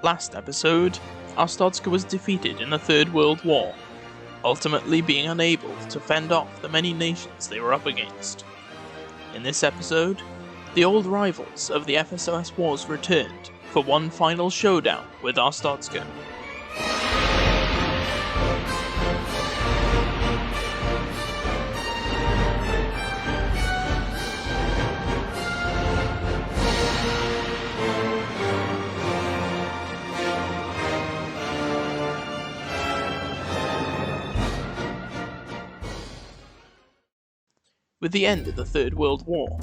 Last episode, Arstotzka was defeated in the Third World War, ultimately being unable to fend off the many nations they were up against. In this episode, the old rivals of the FSOS wars returned for one final showdown with Arstotzka. With the end of the Third World War,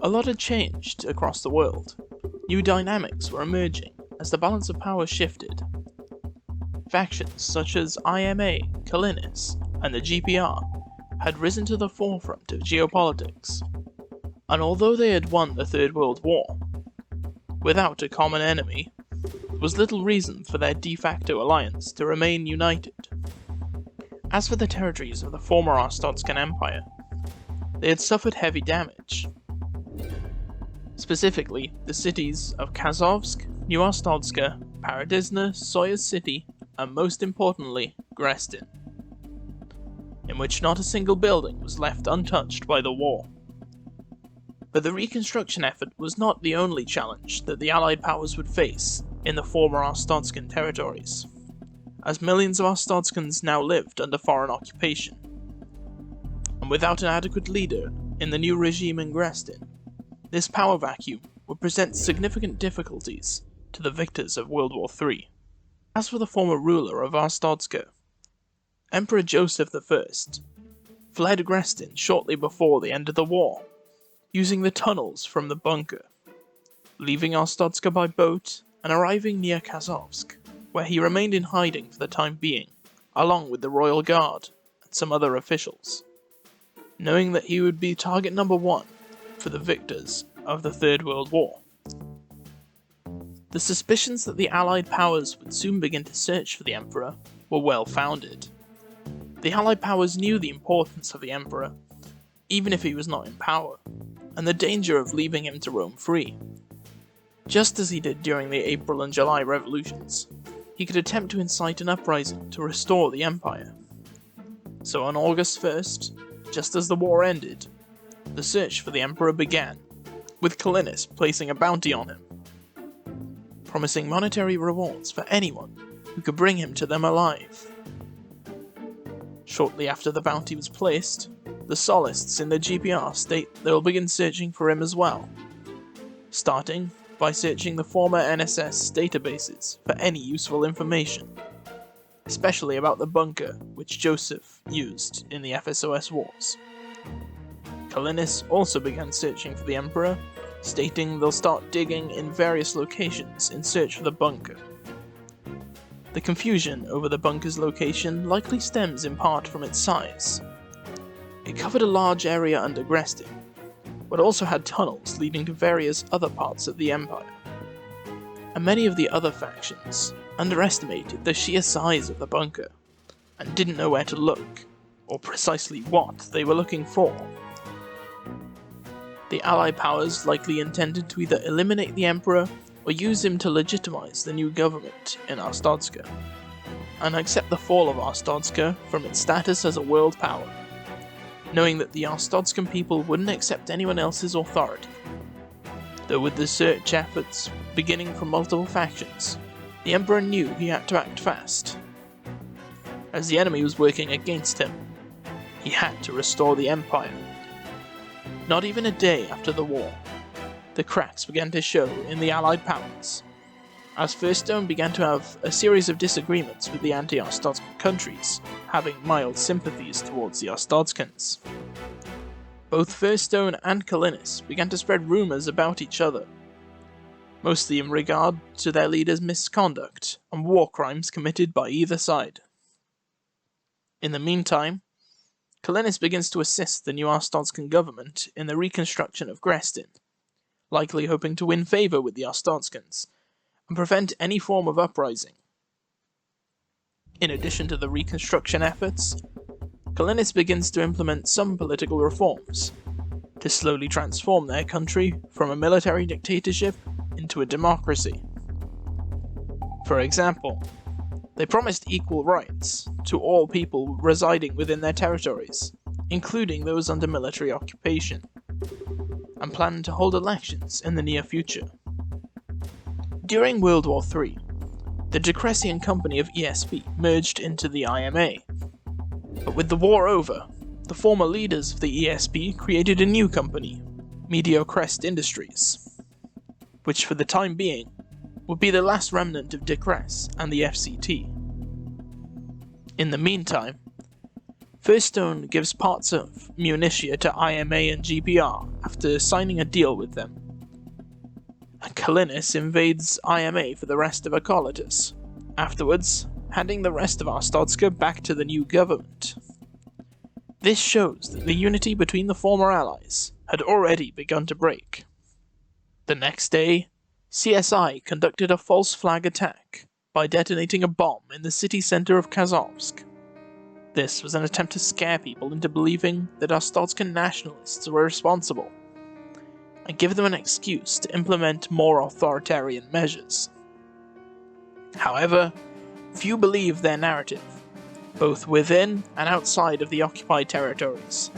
a lot had changed across the world. New dynamics were emerging as the balance of power shifted. Factions such as IMA, Kalinis, and the GPR had risen to the forefront of geopolitics, and although they had won the Third World War, without a common enemy, there was little reason for their de facto alliance to remain united. As for the territories of the former Arstotzkan Empire, they had suffered heavy damage. Specifically, the cities of Kazovsk, New Arstotzka, Paradizna, Soyuz City, and most importantly, Grestin, in which not a single building was left untouched by the war. But the reconstruction effort was not the only challenge that the Allied powers would face in the former Arstotzkan territories, as millions of Arstotzkans now lived under foreign occupation. And without an adequate leader in the new regime in Grestin, this power vacuum would present significant difficulties to the victors of World War III. As for the former ruler of Arstotzka, Emperor Joseph I fled Grestin shortly before the end of the war, using the tunnels from the bunker, leaving Arstotzka by boat and arriving near Kazovsk, where he remained in hiding for the time being, along with the Royal Guard and some other officials, knowing that he would be target number one for the victors of the Third World War. The suspicions that the Allied powers would soon begin to search for the Emperor were well founded. The Allied powers knew the importance of the Emperor, even if he was not in power, and the danger of leaving him to roam free. Just as he did during the April and July revolutions, he could attempt to incite an uprising to restore the Empire. So on August 1st, just as the war ended, the search for the Emperor began, with Kalinis placing a bounty on him, promising monetary rewards for anyone who could bring him to them alive. Shortly after the bounty was placed, the Solists in the GPR state they will begin searching for him as well, starting by searching the former NSS databases for any useful information, especially about the bunker which Joseph used in the FSOS wars. Kalinis also began searching for the Emperor, stating they'll start digging in various locations in search for the bunker. The confusion over the bunker's location likely stems in part from its size. It covered a large area under Grestin, but also had tunnels leading to various other parts of the Empire. And many of the other factions underestimated the sheer size of the bunker, and didn't know where to look, or precisely what they were looking for. The Allied powers likely intended to either eliminate the Emperor or use him to legitimize the new government in Arstotzka, and accept the fall of Arstotzka from its status as a world power, knowing that the Arstotzkan people wouldn't accept anyone else's authority. Though with the search efforts beginning from multiple factions, the Emperor knew he had to act fast. As the enemy was working against him, he had to restore the Empire. Not even a day after the war, the cracks began to show in the Allied powers, as First Stone began to have a series of disagreements with the anti-Arstotzkan countries, having mild sympathies towards the Arstotzkans. Both First Stone and Kalinis began to spread rumours about each other, mostly in regard to their leaders' misconduct and war crimes committed by either side. In the meantime, Kalinis begins to assist the new Arstotzkan government in the reconstruction of Grestin, likely hoping to win favour with the Arstotzkans and prevent any form of uprising. In addition to the reconstruction efforts, Kalinis begins to implement some political reforms to slowly transform their country from a military dictatorship into a democracy. For example, they promised equal rights to all people residing within their territories, including those under military occupation, and planned to hold elections in the near future. During World War III, the Decresian company of ESP merged into the IMA. But with the war over, the former leaders of the ESP created a new company, Mediocrest Industries, which for the time being would be the last remnant of Decres and the FCT. In the meantime, Firstone gives parts of Munitia to IMA and GPR after signing a deal with them, and Kalinis invades IMA for the rest of Acolitus, afterwards handing the rest of Arstotzka back to the new government. This shows that the unity between the former allies had already begun to break. The next day, CSI conducted a false flag attack by detonating a bomb in the city center of Kazovsk. This was an attempt to scare people into believing that Arstotzkan nationalists were responsible, and give them an excuse to implement more authoritarian measures. However, few believed their narrative, both within and outside of the occupied territories,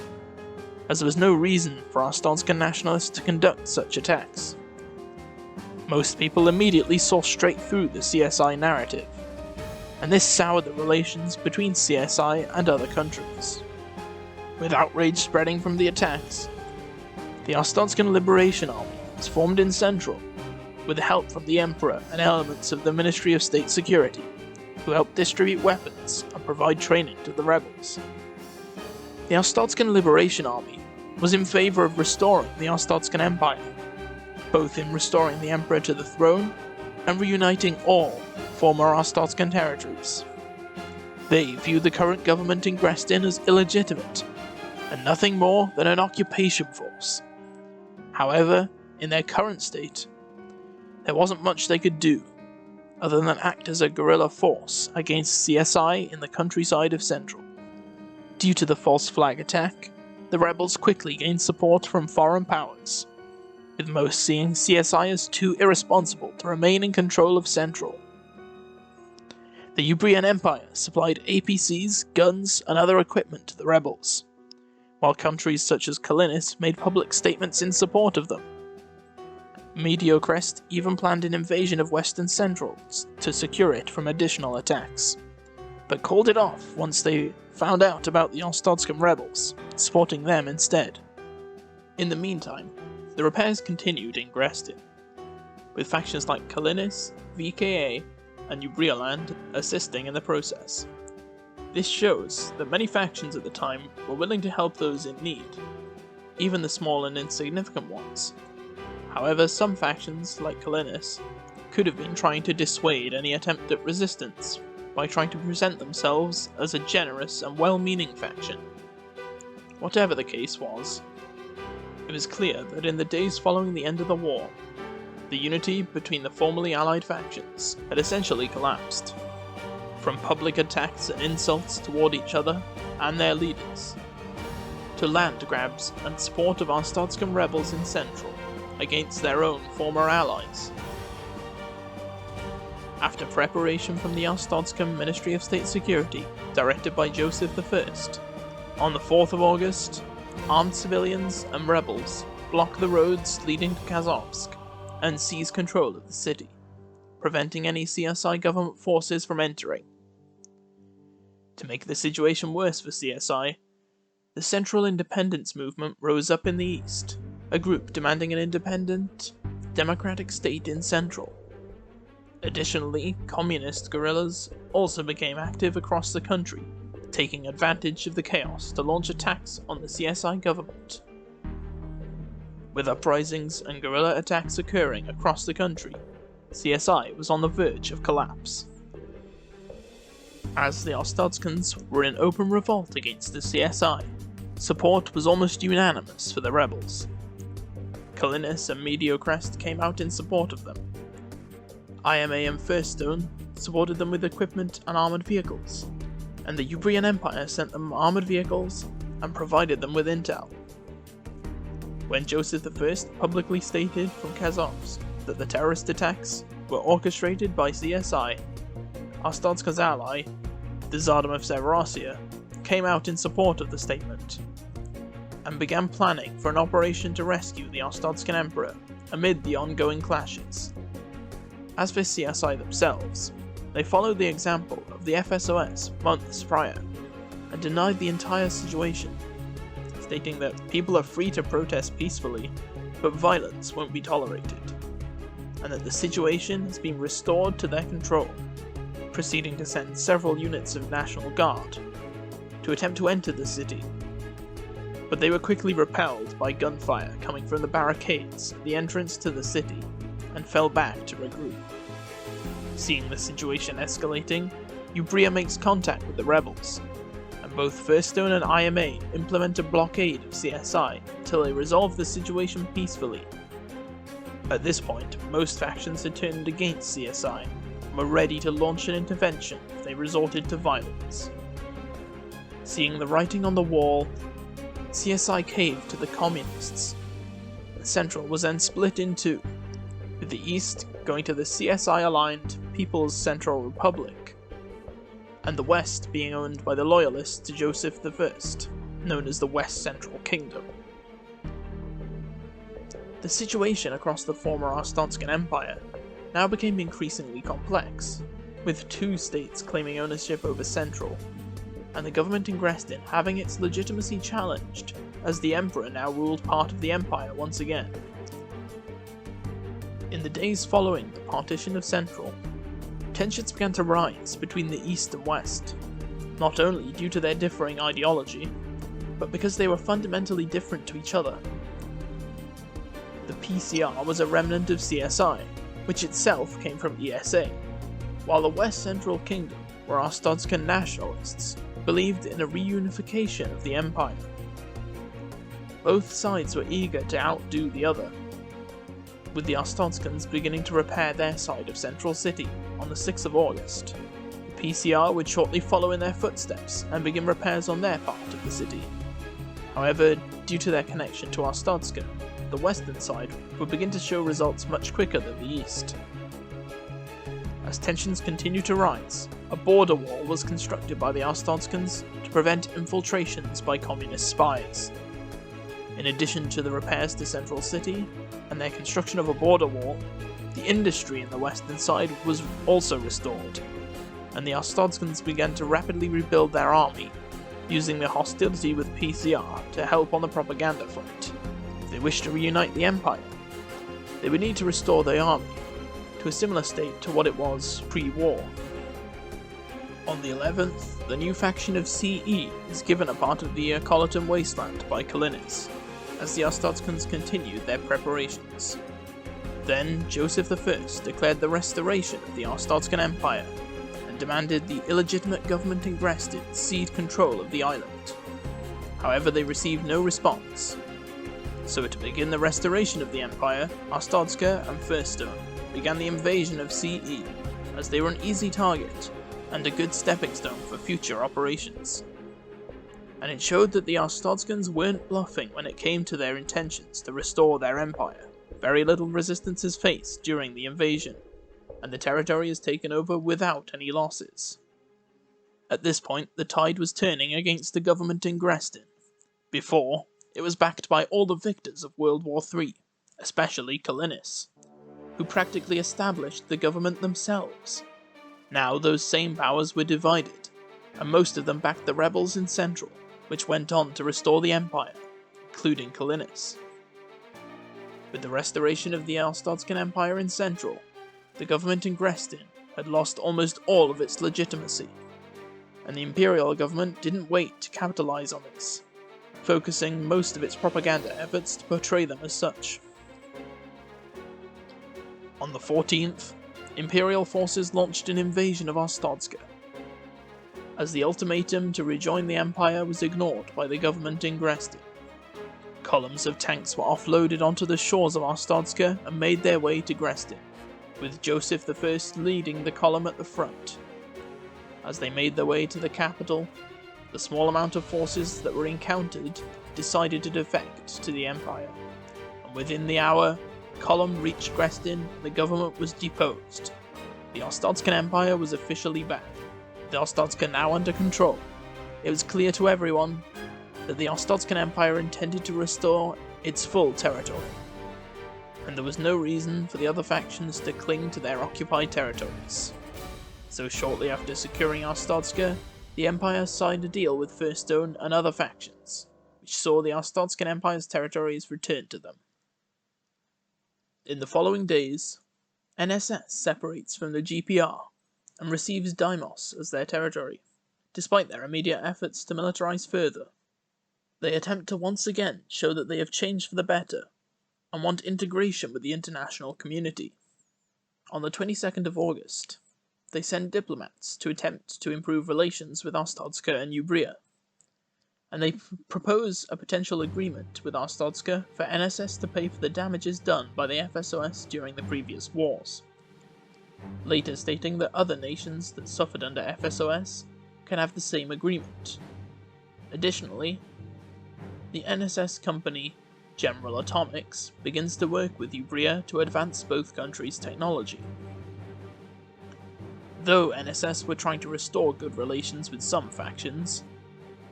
as there was no reason for Arstotzkan nationalists to conduct such attacks. Most people immediately saw straight through the CSI narrative, and this soured the relations between CSI and other countries. With outrage spreading from the attacks, the Arstotzkan Liberation Army was formed in Central, with help from the Emperor and elements of the Ministry of State Security, who helped distribute weapons and provide training to the rebels. The Arstotzkan Liberation Army was in favor of restoring the Arstotzkan Empire, both in restoring the Emperor to the throne and reuniting all former Arstotzkan territories. They viewed the current government in Grestin as illegitimate, and nothing more than an occupation force. However, in their current state, there wasn't much they could do, other than act as a guerrilla force against CSI in the countryside of Central. Due to the false flag attack, the rebels quickly gained support from foreign powers, with most seeing CSI as too irresponsible to remain in control of Central. The Umbrian Empire supplied APCs, guns, and other equipment to the rebels, while countries such as Kalinis made public statements in support of them. Mediocrest even planned an invasion of Western Central to secure it from additional attacks, but called it off once they found out about the Arstotzkan rebels, supporting them instead. In the meantime, the repairs continued in Grestin, with factions like Kalinis, VKA, and Ubrialand assisting in the process. This shows that many factions at the time were willing to help those in need, even the small and insignificant ones. However, some factions, like Kalinis, could have been trying to dissuade any attempt at resistance by trying to present themselves as a generous and well-meaning faction. Whatever the case was, it was clear that in the days following the end of the war, the unity between the formerly allied factions had essentially collapsed. From public attacks and insults toward each other and their leaders, to land grabs and support of Arstotzkan rebels in Central against their own former allies. After preparation from the Arstotzkan Ministry of State Security, directed by Joseph I, on the 4th of August, armed civilians and rebels blocked the roads leading to Kazovsk and seized control of the city, preventing any CSI government forces from entering. To make the situation worse for CSI, the Central Independence Movement rose up in the east, a group demanding an independent, democratic state in Central. Additionally, communist guerrillas also became active across the country, taking advantage of the chaos to launch attacks on the CSI government. With uprisings and guerrilla attacks occurring across the country, CSI was on the verge of collapse. As the Arstotzkans were in open revolt against the CSI, support was almost unanimous for the rebels. Kalinis and Mediocrest came out in support of them. IMA and Firstone supported them with equipment and armoured vehicles, and the Umbrian Empire sent them armoured vehicles and provided them with intel. When Joseph I publicly stated from Kazovsk that the terrorist attacks were orchestrated by CSI. Arstotzka's ally, the Tsardom of Severasia, came out in support of the statement, and began planning for an operation to rescue the Arstotzkan Emperor amid the ongoing clashes. As for CSI themselves, they followed the example of the FSOS months prior, and denied the entire situation, stating that people are free to protest peacefully, but violence won't be tolerated, and that the situation has been restored to their control, proceeding to send several units of National Guard to attempt to enter the city. But they were quickly repelled by gunfire coming from the barricades at the entrance to the city, and fell back to regroup. Seeing the situation escalating, Ubria makes contact with the rebels, and both Firstone and IMA implement a blockade of CSI until they resolve the situation peacefully. At this point, most factions had turned against CSI and were ready to launch an intervention if they resorted to violence. Seeing the writing on the wall, CSI caved to the Communists. The Central was then split in two, with the East going to the CSI-aligned People's Central Republic, and the West being owned by the loyalists to Joseph I, known as the West Central Kingdom. The situation across the former Arstotzkan Empire now became increasingly complex, with two states claiming ownership over Central, and the government in Grestin having its legitimacy challenged, as the Emperor now ruled part of the Empire once again. In the days following the partition of Central, tensions began to rise between the East and West, not only due to their differing ideology, but because they were fundamentally different to each other. The PCR was a remnant of CSI, which itself came from ESA, while the West Central Kingdom were Arstotzkan nationalists, believed in a reunification of the Empire. Both sides were eager to outdo the other, with the Arstotzkans beginning to repair their side of Central City on the 6th of August. The PCR would shortly follow in their footsteps and begin repairs on their part of the city. However, due to their connection to Arstotzka, the western side would begin to show results much quicker than the east. As tensions continued to rise, a border wall was constructed by the Arstotzkans to prevent infiltrations by communist spies. In addition to the repairs to Central City and their construction of a border wall, the industry in the western side was also restored, and the Arstotzkans began to rapidly rebuild their army, using their hostility with PCR to help on the propaganda front. If they wished to reunite the Empire, they would need to restore the army to a similar state to what it was pre-war. On the 11th, the new faction of CE is given a part of the Ercolatum wasteland by Kalinis, as the Arstotzkans continued their preparations. Then Joseph I declared the restoration of the Arstotzkan Empire, and demanded the illegitimate government in Grestin cede control of the island. However, they received no response. So to begin the restoration of the Empire, Arstotzka and Firstone began the invasion of CE, as they were an easy target and a good stepping stone for future operations. And it showed that the Arstotzkans weren't bluffing when it came to their intentions to restore their empire. Very little resistance is faced during the invasion, and the territory is taken over without any losses. At this point, the tide was turning against the government in Grestin. Before, it was backed by all the victors of World War III, especially Kalinis, who practically established the government themselves. Now those same powers were divided, and most of them backed the rebels in Central, which went on to restore the Empire, including Kalinis. With the restoration of the Arstotzkan Empire in Central, the government in Grestin had lost almost all of its legitimacy, and the Imperial government didn't wait to capitalize on this, focusing most of its propaganda efforts to portray them as such. On the 14th, Imperial forces launched an invasion of Arstotzka, as the ultimatum to rejoin the Empire was ignored by the government in Grestin. Columns of tanks were offloaded onto the shores of Arstotzka and made their way to Grestin, with Joseph I leading the column at the front. As they made their way to the capital, the small amount of forces that were encountered decided to defect to the Empire, and within the hour, column reached Grestin, the government was deposed. The Arstotzkan Empire was officially back. The Arstotzka now under control. It was clear to everyone that the Arstotzkan Empire intended to restore its full territory, and there was no reason for the other factions to cling to their occupied territories. So shortly after securing Arstotzka, the Empire signed a deal with Firstone and other factions, which saw the Arstotzkan Empire's territories returned to them. In the following days, NSS separates from the GPR and receives Deimos as their territory, despite their immediate efforts to militarize further. They attempt to once again show that they have changed for the better and want integration with the international community. On the 22nd of August, they send diplomats to attempt to improve relations with Arstotzka and Ubria, and they propose a potential agreement with Arstotzka for NSS to pay for the damages done by the FSOS during the previous wars, later stating that other nations that suffered under FSOS can have the same agreement. Additionally, the NSS company General Atomics begins to work with Ubria to advance both countries' technology. Though NSS were trying to restore good relations with some factions,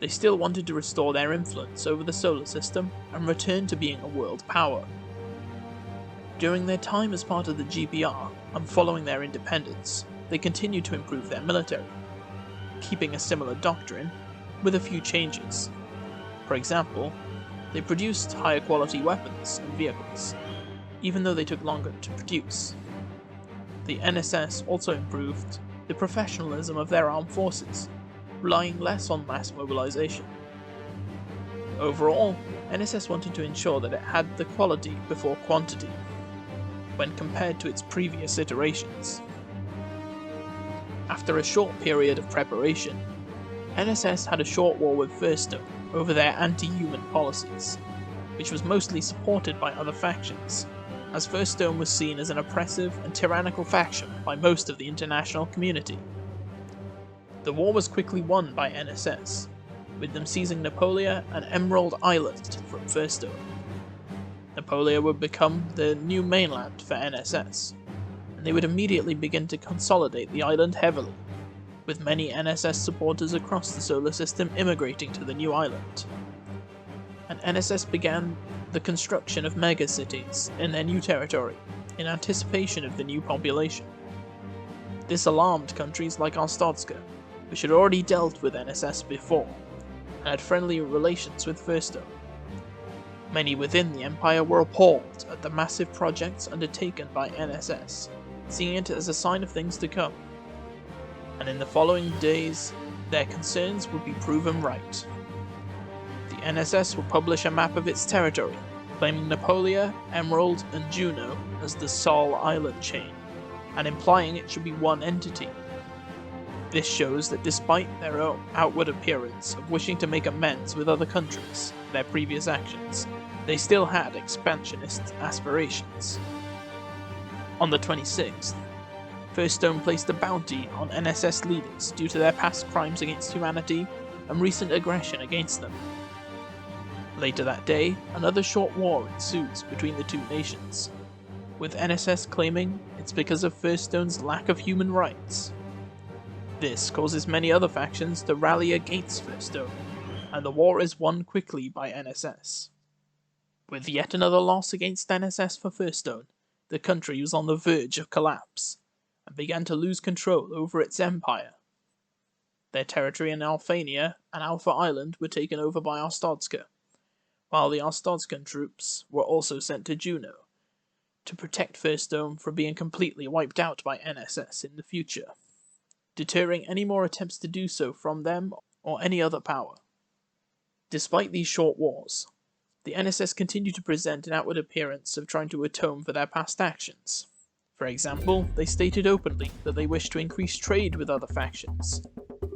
they still wanted to restore their influence over the solar system and return to being a world power. During their time as part of the GPR and following their independence, they continued to improve their military, keeping a similar doctrine with a few changes. For example, they produced higher quality weapons and vehicles, even though they took longer to produce. The NSS also improved the professionalism of their armed forces, relying less on mass mobilization. Overall, NSS wanted to ensure that it had the quality before quantity, when compared to its previous iterations. After a short period of preparation, NSS had a short war with Firstone over their anti-human policies, which was mostly supported by other factions, as Firstone was seen as an oppressive and tyrannical faction by most of the international community. The war was quickly won by NSS, with them seizing Napoleon and Emerald Island from Firstone. Napoleon would become the new mainland for NSS, and they would immediately begin to consolidate the island heavily, with many NSS supporters across the solar system immigrating to the new island. And NSS began the construction of megacities in their new territory, in anticipation of the new population. This alarmed countries like Arstotzka, which had already dealt with NSS before, and had friendly relations with Firstone. Many within the Empire were appalled at the massive projects undertaken by NSS, seeing it as a sign of things to come. And in the following days, their concerns would be proven right. The NSS will publish a map of its territory, claiming Napoleon, Emerald, and Juno as the Sol Island chain, and implying it should be one entity. This shows that despite their own outward appearance of wishing to make amends with other countries for their previous actions, they still had expansionist aspirations. On the 26th, Firstone placed a bounty on NSS leaders due to their past crimes against humanity and recent aggression against them. Later that day, another short war ensues between the two nations, with NSS claiming it's because of Firstone's lack of human rights. This causes many other factions to rally against Firstone, and the war is won quickly by NSS. With yet another loss against NSS for Firstone, the country was on the verge of collapse, and began to lose control over its empire. Their territory in Alphania and Alpha Island were taken over by Arstotzka, while the Arstotzkan troops were also sent to Juno, to protect Firstone from being completely wiped out by NSS in the future, deterring any more attempts to do so from them or any other power. Despite these short wars, the NSS continued to present an outward appearance of trying to atone for their past actions. For example, they stated openly that they wish to increase trade with other factions,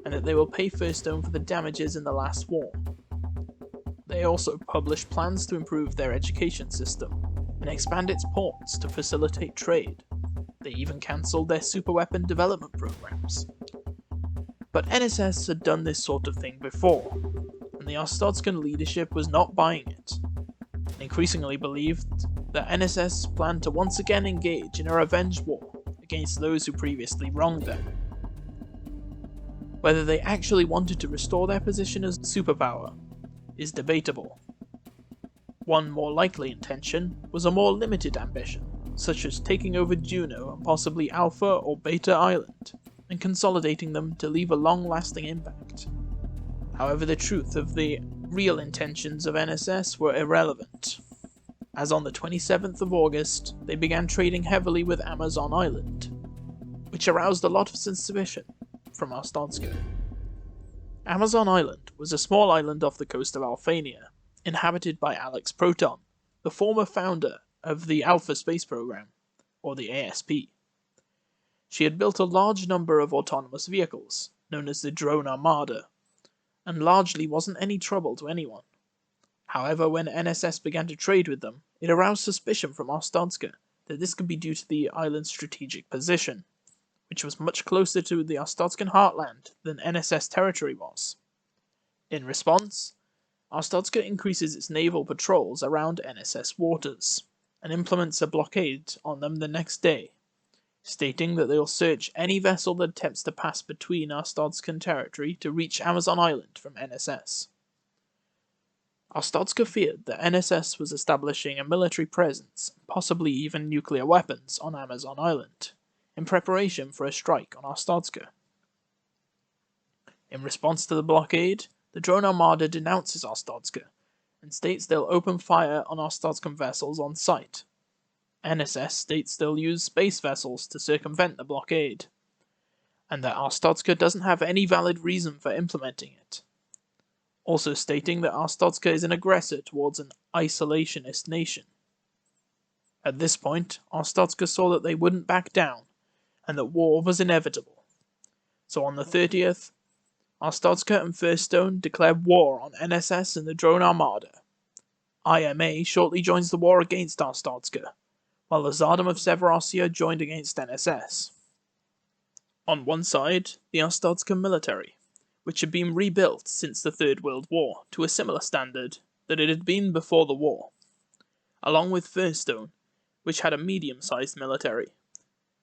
and that they will pay Firstone for the damages in the last war. They also published plans to improve their education system, and expand its ports to facilitate trade. They even cancelled their superweapon development programs. But NSS had done this sort of thing before, and the Arstotzkan leadership was not buying it, and increasingly believed the NSS planned to once again engage in a revenge war against those who previously wronged them. Whether they actually wanted to restore their position as superpower is debatable. One more likely intention was a more limited ambition, such as taking over Juno and possibly Alpha or Beta Island, and consolidating them to leave a long-lasting impact. However, the truth of the real intentions of NSS were irrelevant, as on the 27th of August, they began trading heavily with Amazon Island, which aroused a lot of suspicion from Arstotzka. Amazon Island was a small island off the coast of Alphania, inhabited by Alex Proton, the former founder of the Alpha Space Program, or the ASP. She had built a large number of autonomous vehicles, known as the Drone Armada, and largely wasn't any trouble to anyone. However, when NSS began to trade with them, it aroused suspicion from Arstotzka that this could be due to the island's strategic position, which was much closer to the Arstotzkan heartland than NSS territory was. In response, Arstotzka increases its naval patrols around NSS waters, and implements a blockade on them the next day, stating that they will search any vessel that attempts to pass between Arstotzkan territory to reach Amazon Island from NSS. Arstotzka feared that NSS was establishing a military presence, possibly even nuclear weapons, on Amazon Island, in preparation for a strike on Arstotzka. In response to the blockade, the Drone Armada denounces Arstotzka, and states they'll open fire on Arstotzkan vessels on sight. NSS states they'll use space vessels to circumvent the blockade, and that Arstotzka doesn't have any valid reason for implementing it, also stating that Arstotzka is an aggressor towards an isolationist nation. At this point, Arstotzka saw that they wouldn't back down, and that war was inevitable. So on the 30th, Arstotzka and Firstone declared war on NSS and the Drone Armada. IMA shortly joins the war against Arstotzka, while the Tsardom of Severossia joined against NSS. On one side, the Arstotzka military, which had been rebuilt since the Third World War to a similar standard that it had been before the war, along with Firstone, which had a medium-sized military,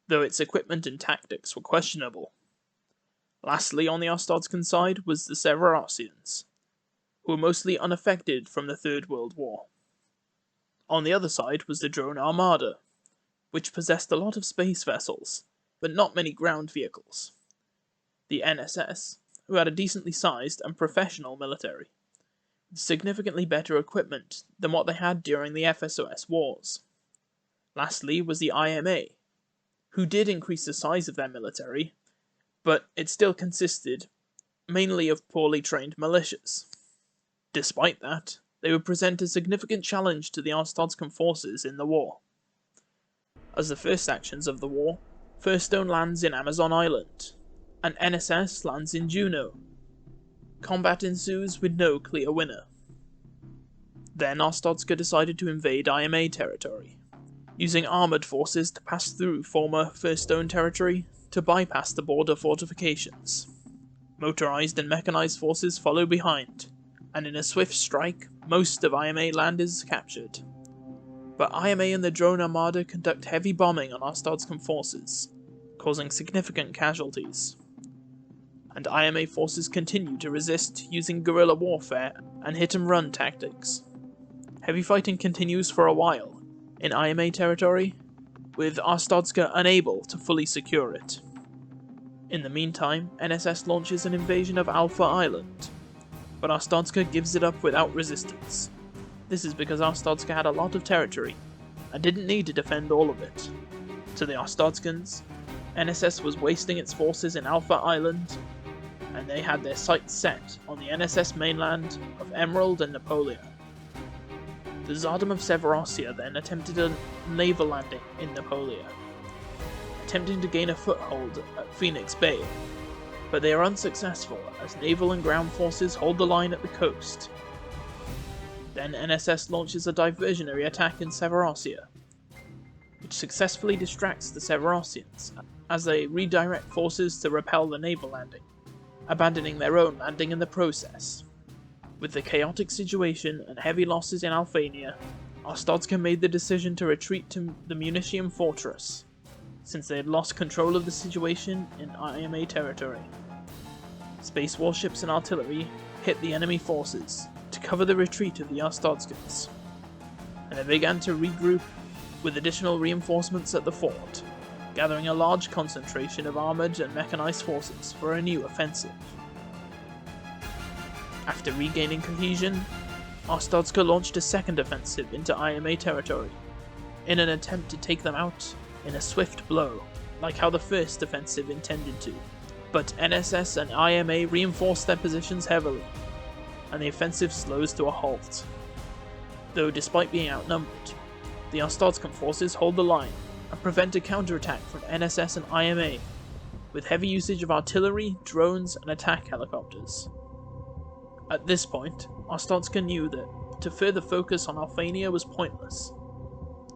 though its equipment and tactics were questionable. Lastly, on the Arstotzkan side was the Severossians, who were mostly unaffected from the Third World War. On the other side was the Drone Armada, which possessed a lot of space vessels, but not many ground vehicles. The NSS, who had a decently sized and professional military, with significantly better equipment than what they had during the FSOS wars. Lastly was the IMA, who did increase the size of their military, but it still consisted mainly of poorly trained militias. Despite that, they would present a significant challenge to the Arstotzkan forces in the war. As the first actions of the war, Firstone lands in Amazon Island, and NSS lands in Juno. Combat ensues with no clear winner. Then Arstotzka decided to invade IMA territory, using armoured forces to pass through former Firstone territory to bypass the border fortifications. Motorized and mechanized forces follow behind, and in a swift strike, most of IMA land is captured. But IMA and the Drone Armada conduct heavy bombing on Arstotzkan forces, causing significant casualties. And IMA forces continue to resist using guerrilla warfare and hit-and-run tactics. Heavy fighting continues for a while in IMA territory, with Arstotzka unable to fully secure it. In the meantime, NSS launches an invasion of Alpha Island, but Arstotzka gives it up without resistance. This is because Arstotzka had a lot of territory, and didn't need to defend all of it. To the Arstotzkans, NSS was wasting its forces in Alpha Island, and they had their sights set on the NSS mainland of Emerald and Napoleon. The Tsardom of Severossia then attempted a naval landing in Napoleon, attempting to gain a foothold at Phoenix Bay, but they are unsuccessful as naval and ground forces hold the line at the coast. Then NSS launches a diversionary attack in Severossia, which successfully distracts the Severossians as they redirect forces to repel the naval landing, abandoning their own landing in the process. With the chaotic situation and heavy losses in Alphania, Arstotzka made the decision to retreat to the Municium fortress, since they had lost control of the situation in IMA territory. Space warships and artillery hit the enemy forces to cover the retreat of the Arstotzkans, and they began to regroup with additional reinforcements at the fort, gathering a large concentration of armoured and mechanized forces for a new offensive. After regaining cohesion, Arstotzka launched a second offensive into IMA territory, in an attempt to take them out in a swift blow, like how the first offensive intended to. But NSS and IMA reinforced their positions heavily, and the offensive slows to a halt. Though despite being outnumbered, the Arstotzkan forces hold the line and prevent a counterattack from NSS and IMA, with heavy usage of artillery, drones, and attack helicopters. At this point, Arstotzka knew that to further focus on Alphania was pointless.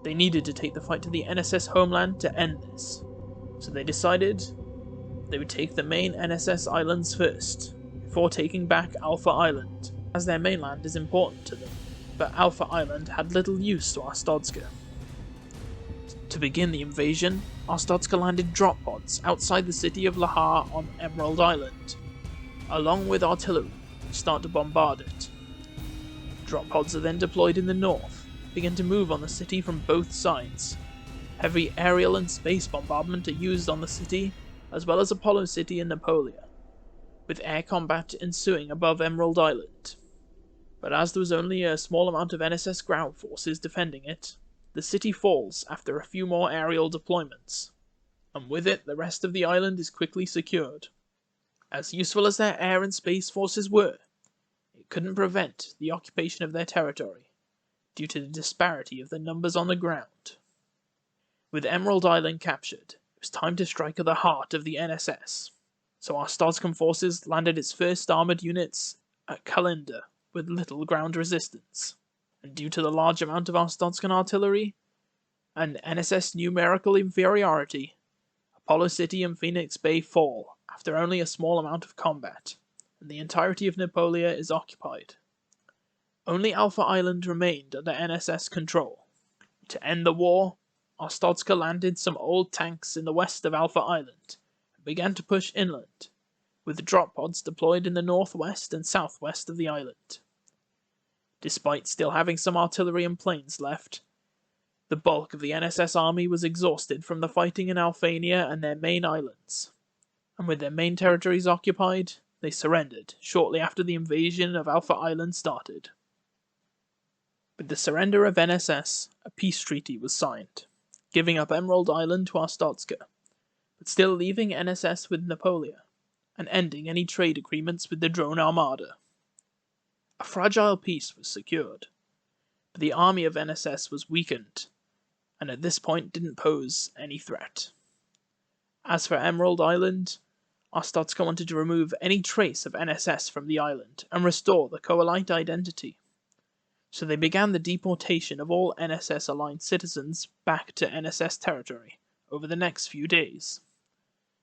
They needed to take the fight to the NSS homeland to end this, so they decided they would take the main NSS islands first, before taking back Alpha Island, as their mainland is important to them, but Alpha Island had little use to Arstotzka. To begin the invasion, Arstotzka landed drop pods outside the city of Lahar on Emerald Island, along with artillery, which start to bombard it. Drop pods are then deployed in the north, begin to move on the city from both sides. Heavy aerial and space bombardment are used on the city, as well as Apollo City and Napoleon, with air combat ensuing above Emerald Island. But as there was only a small amount of NSS ground forces defending it, the city falls after a few more aerial deployments, and with it the rest of the island is quickly secured. As useful as their air and space forces were, it couldn't prevent the occupation of their territory, due to the disparity of the numbers on the ground. With Emerald Island captured, it was time to strike at the heart of the NSS, so Arstotzkan forces landed its first armoured units at Kalinda with little ground resistance, and due to the large amount of Arstotzkan artillery and NSS numerical inferiority, Apollo City and Phoenix Bay fall after only a small amount of combat, and the entirety of Napoleon is occupied. Only Alpha Island remained under NSS control. To end the war, Arstotzka landed some old tanks in the west of Alpha Island and began to push inland, with drop pods deployed in the northwest and southwest of the island. Despite still having some artillery and planes left, the bulk of the NSS army was exhausted from the fighting in Alphania and their main islands, and with their main territories occupied, they surrendered shortly after the invasion of Alpha Island started. With the surrender of NSS, a peace treaty was signed, giving up Emerald Island to Arstotzka, but still leaving NSS with Napoleon, and ending any trade agreements with the drone armada. A fragile peace was secured, but the army of NSS was weakened, and at this point didn't pose any threat. As for Emerald Island, Arstotzka wanted to remove any trace of NSS from the island and restore the Coalite identity, so they began the deportation of all NSS-aligned citizens back to NSS territory over the next few days,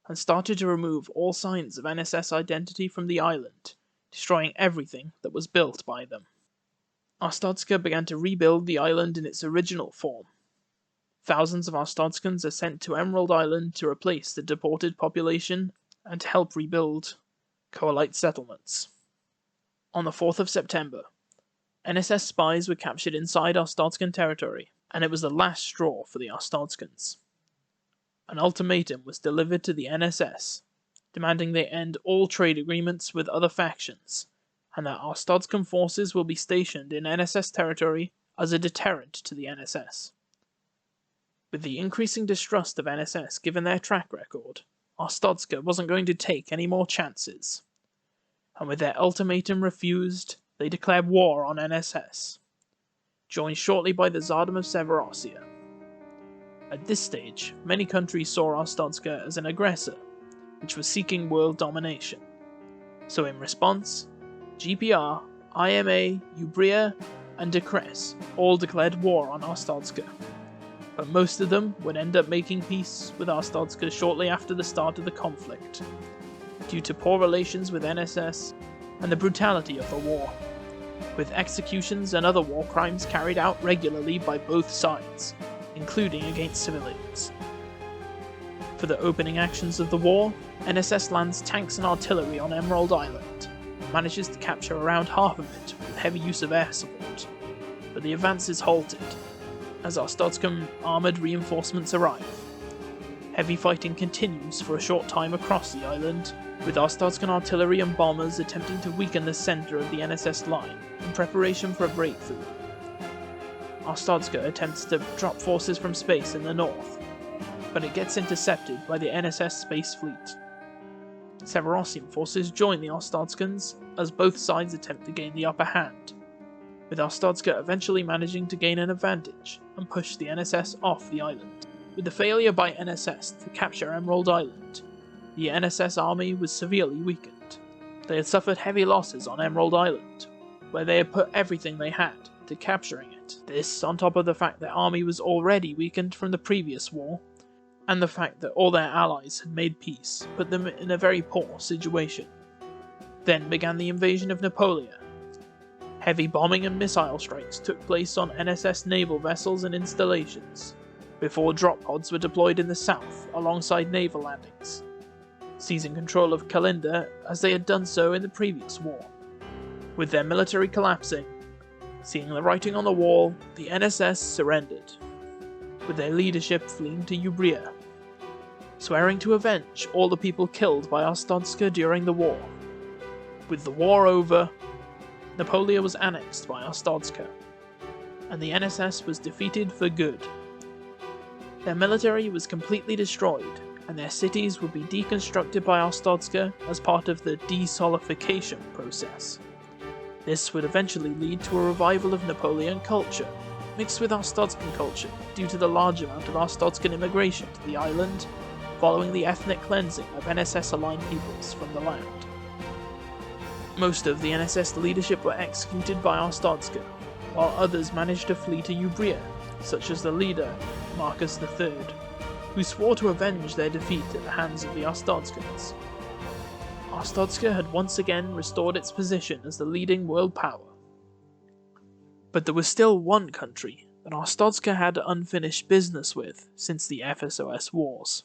and started to remove all signs of NSS identity from the island, destroying everything that was built by them. Arstotzka began to rebuild the island in its original form. Thousands of Arstotzkans are sent to Emerald Island to replace the deported population and to help rebuild Coalite settlements. On the 4th of September, NSS spies were captured inside Arstotzkan territory, and it was the last straw for the Arstotzkans. An ultimatum was delivered to the NSS, demanding they end all trade agreements with other factions, and that Arstotzkan forces will be stationed in NSS territory as a deterrent to the NSS. With the increasing distrust of NSS given their track record, Arstotzka wasn't going to take any more chances, and with their ultimatum refused, they declared war on NSS, joined shortly by the Tsardom of Severossia. At this stage, many countries saw Arstotzka as an aggressor, which was seeking world domination. So in response, GPR, IMA, Ubria, and Decresse all declared war on Arstotzka. But most of them would end up making peace with Arstotzka shortly after the start of the conflict, due to poor relations with NSS and the brutality of the war. with executions and other war crimes carried out regularly by both sides, including against civilians. For the opening actions of the war, NSS lands tanks and artillery on Emerald Island, and manages to capture around half of it with heavy use of air support, but the advance is halted as Arstotzka armoured reinforcements arrive. Heavy fighting continues for a short time across the island, with Arstotzkan artillery and bombers attempting to weaken the centre of the NSS line in preparation for a breakthrough. Arstotzka attempts to drop forces from space in the north, but it gets intercepted by the NSS Space Fleet. Severossian forces join the Arstotzkans as both sides attempt to gain the upper hand, with Arstotzka eventually managing to gain an advantage and push the NSS off the island. With the failure by NSS to capture Emerald Island, the NSS army was severely weakened. They had suffered heavy losses on Emerald Island, where they had put everything they had into capturing it. This, on top of the fact their army was already weakened from the previous war, and the fact that all their allies had made peace, put them in a very poor situation. Then began the invasion of Napoleon. Heavy bombing and missile strikes took place on NSS naval vessels and installations, before drop pods were deployed in the south alongside naval landings, seizing control of Kalinda as they had done so in the previous war. With their military collapsing, seeing the writing on the wall, the NSS surrendered, with their leadership fleeing to Ubria, swearing to avenge all the people killed by Arstotzka during the war. With the war over, Napoleon was annexed by Arstotzka, and the NSS was defeated for good. Their military was completely destroyed, and their cities would be deconstructed by Arstotzka as part of the desolification process. This would eventually lead to a revival of Napoleon culture, mixed with Arstotzkan culture due to the large amount of Arstotzkan immigration to the island following the ethnic cleansing of NSS-aligned peoples from the land. Most of the NSS leadership were executed by Arstotzka, while others managed to flee to Ubria, such as the leader, Marcus III, who swore to avenge their defeat at the hands of the Arstotzkans. Arstotzka had once again restored its position as the leading world power. But there was still one country that Arstotzka had unfinished business with since the FSOS wars.